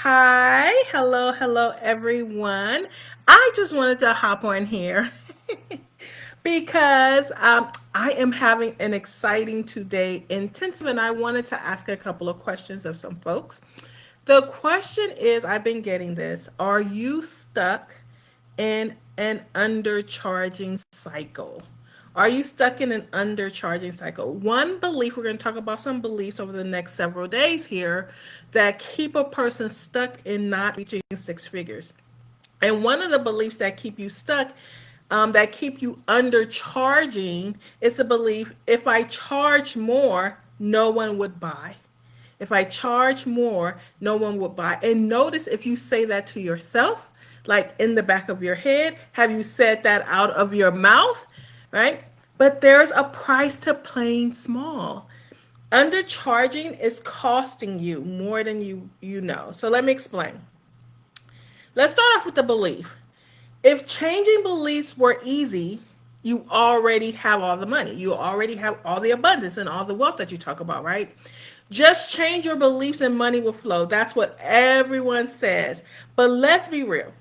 Hi, hello, everyone. I just wanted to hop on here because I am having an exciting two-day intensive, and I wanted to ask a couple of questions of some folks. The question is, I've been getting this: are you stuck in an undercharging cycle? Are you stuck in an undercharging cycle? One belief, we're going to talk about some beliefs over the next several days here that keep a person stuck in not reaching six figures. And one of the beliefs that keep you stuck, that keep you undercharging, is the belief if I charge more, no one would buy. If I charge more, no one would buy. And notice if you say that to yourself, like in the back of your head, have you said that out of your mouth, right? But there's a price to playing small. Undercharging is costing you more than you know. So let me explain. Let's start off with the belief. If changing beliefs were easy, you already have all the money. You already have all the abundance and all the wealth that you talk about, right? Just change your beliefs and money will flow. That's what everyone says. But let's be real.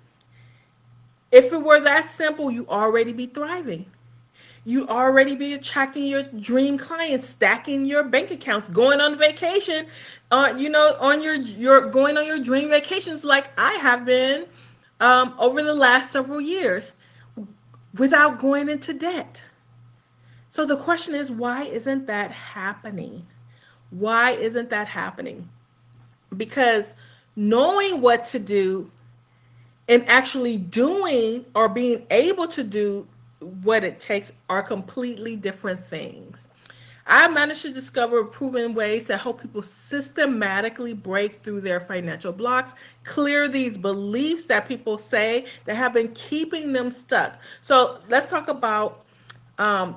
If it were that simple, you already be thriving. You already be attracting your dream clients, stacking your bank accounts, going on vacation, on your going on your dream vacations like I have been over the last several years without going into debt. So the question is, why isn't that happening? Why isn't that happening? Because knowing what to do and actually doing or being able to do what it takes are completely different things. I managed to discover proven ways to help people systematically break through their financial blocks, clear these beliefs that people say that have been keeping them stuck. So let's talk about um,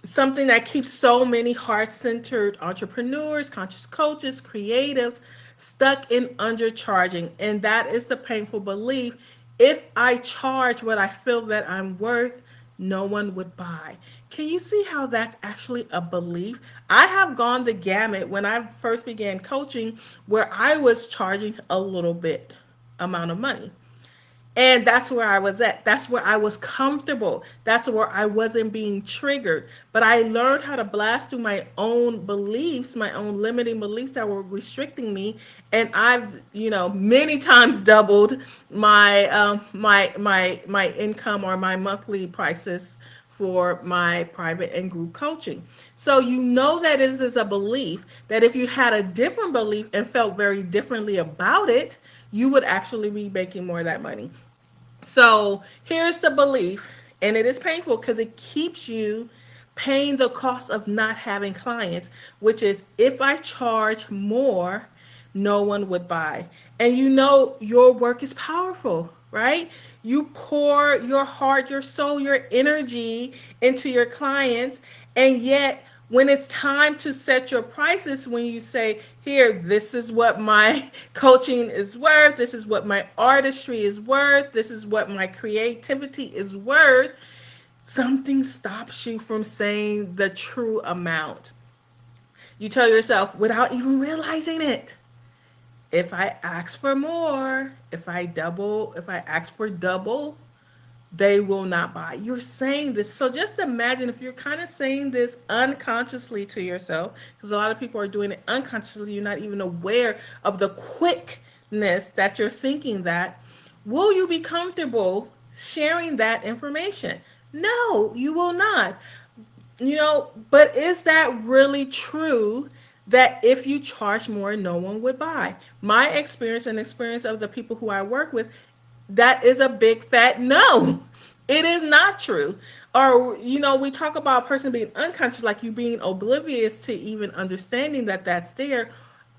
something that keeps so many heart-centered entrepreneurs, conscious coaches, creatives stuck in undercharging, and that is the painful belief: if I charge what I feel that I'm worth, no one would buy. Can you see how that's actually a belief? I have gone the gamut when I first began coaching where I was charging a little bit amount of money. And that's where I was at. That's where I was comfortable. That's where I wasn't being triggered. But I learned how to blast through my own beliefs, my own limiting beliefs that were restricting me. And I've, many times doubled my income or my monthly prices for my private and group coaching. So you know that it is a belief that if you had a different belief and felt very differently about it, you would actually be making more of that money. So here's the belief, and it is painful because it keeps you paying the cost of not having clients, which is if I charge more, no one would buy. And you know your work is powerful, right? You pour your heart, your soul, your energy into your clients, and yet when it's time to set your prices, when you say, here, this is what my coaching is worth, this is what my artistry is worth, this is what my creativity is worth, something stops you from saying the true amount. You tell yourself without even realizing it, if I ask for more, if I ask for double, they will not buy. You're saying this. So just imagine if you're kind of saying this unconsciously to yourself, because a lot of people are doing it unconsciously. You're not even aware of the quickness that you're thinking that. Will you be comfortable sharing that information? No, you will not. But is that really true that if you charge more, no one would buy? My experience and experience of the people who I work with, that is a big fat no. It is not true. Or, we talk about a person being unconscious, like you being oblivious to even understanding that that's there.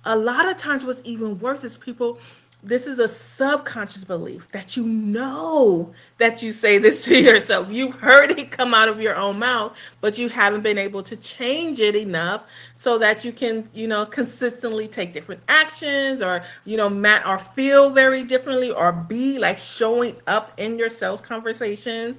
A lot of times, what's even worse is people, this is a subconscious belief that you know that you say this to yourself. You've heard it come out of your own mouth, but you haven't been able to change it enough so that you can, consistently take different actions or, or feel very differently or be like showing up in your sales conversations,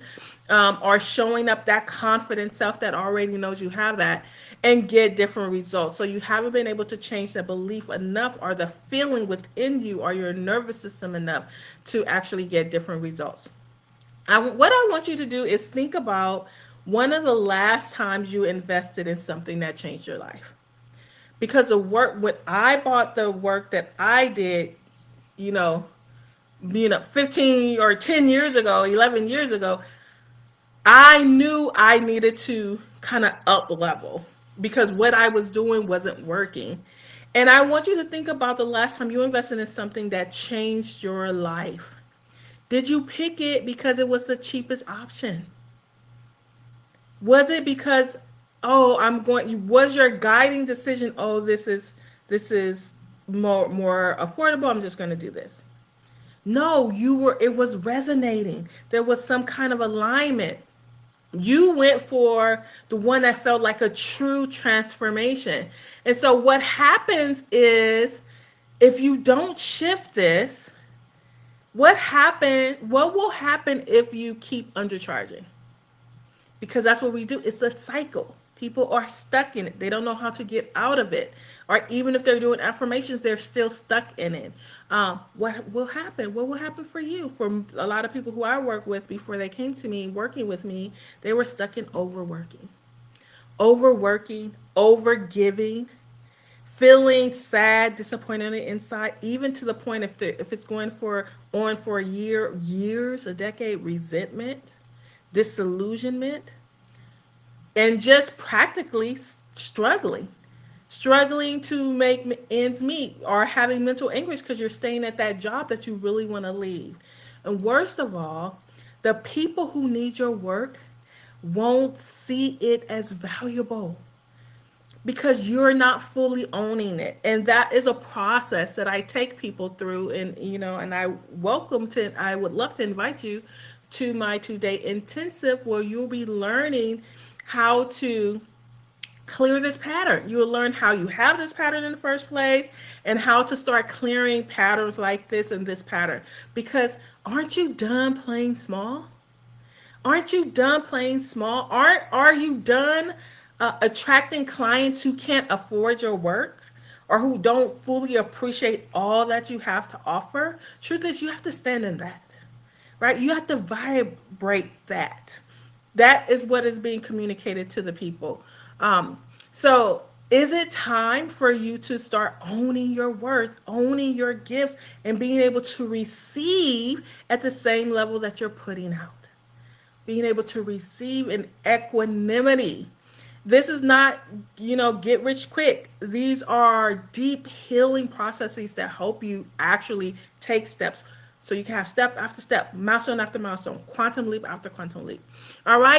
or showing up that confident self that already knows you have that. and get different results. So you haven't been able to change the belief enough or the feeling within you or your nervous system enough to actually get different results. What I want you to do is think about one of the last times you invested in something that changed your life. Because the work, when I bought the work that I did, you know, 15 or 10 years ago, 11 years ago, I knew I needed to kind of up level because what I was doing wasn't working. And I want you to think about the last time you invested in something that changed your life. Did you pick it because it was the cheapest option? Was it because, oh, was your guiding decision, oh, this is more affordable, I'm just going to do this? No, it was resonating. There was some kind of alignment. You went for the one that felt like a true transformation. And so what happens is if you don't shift this, what will happen if you keep undercharging? Because that's what we do. It's a cycle. People are stuck in it. They don't know how to get out of it. Or even if they're doing affirmations, they're still stuck in it. What will happen? What will happen for you? For a lot of people who I work with before they came to me, working with me, they were stuck in overworking, overgiving, feeling sad, disappointed on the inside, even to the point if it's going for a year, years, a decade, resentment, disillusionment, and just practically struggling to make ends meet or having mental anguish because you're staying at that job that you really want to leave. And worst of all, the people who need your work won't see it as valuable because you're not fully owning it. And that is a process that I take people through. And and I would love to invite you to my 2-day intensive where you'll be learning how to clear this pattern. You will learn how you have this pattern in the first place and how to start clearing patterns like this and this pattern. Because aren't you done playing small? Aren't you done playing small? Are you done attracting clients who can't afford your work or who don't fully appreciate all that you have to offer? Truth is, you have to stand in that, right? You have to vibrate that. That is what is being communicated to the people. So, is it time for you to start owning your worth, owning your gifts, and being able to receive at the same level that you're putting out? Being able to receive in equanimity. This is not, get rich quick. These are deep healing processes that help you actually take steps so you can have step after step, milestone after milestone, quantum leap after quantum leap. All right.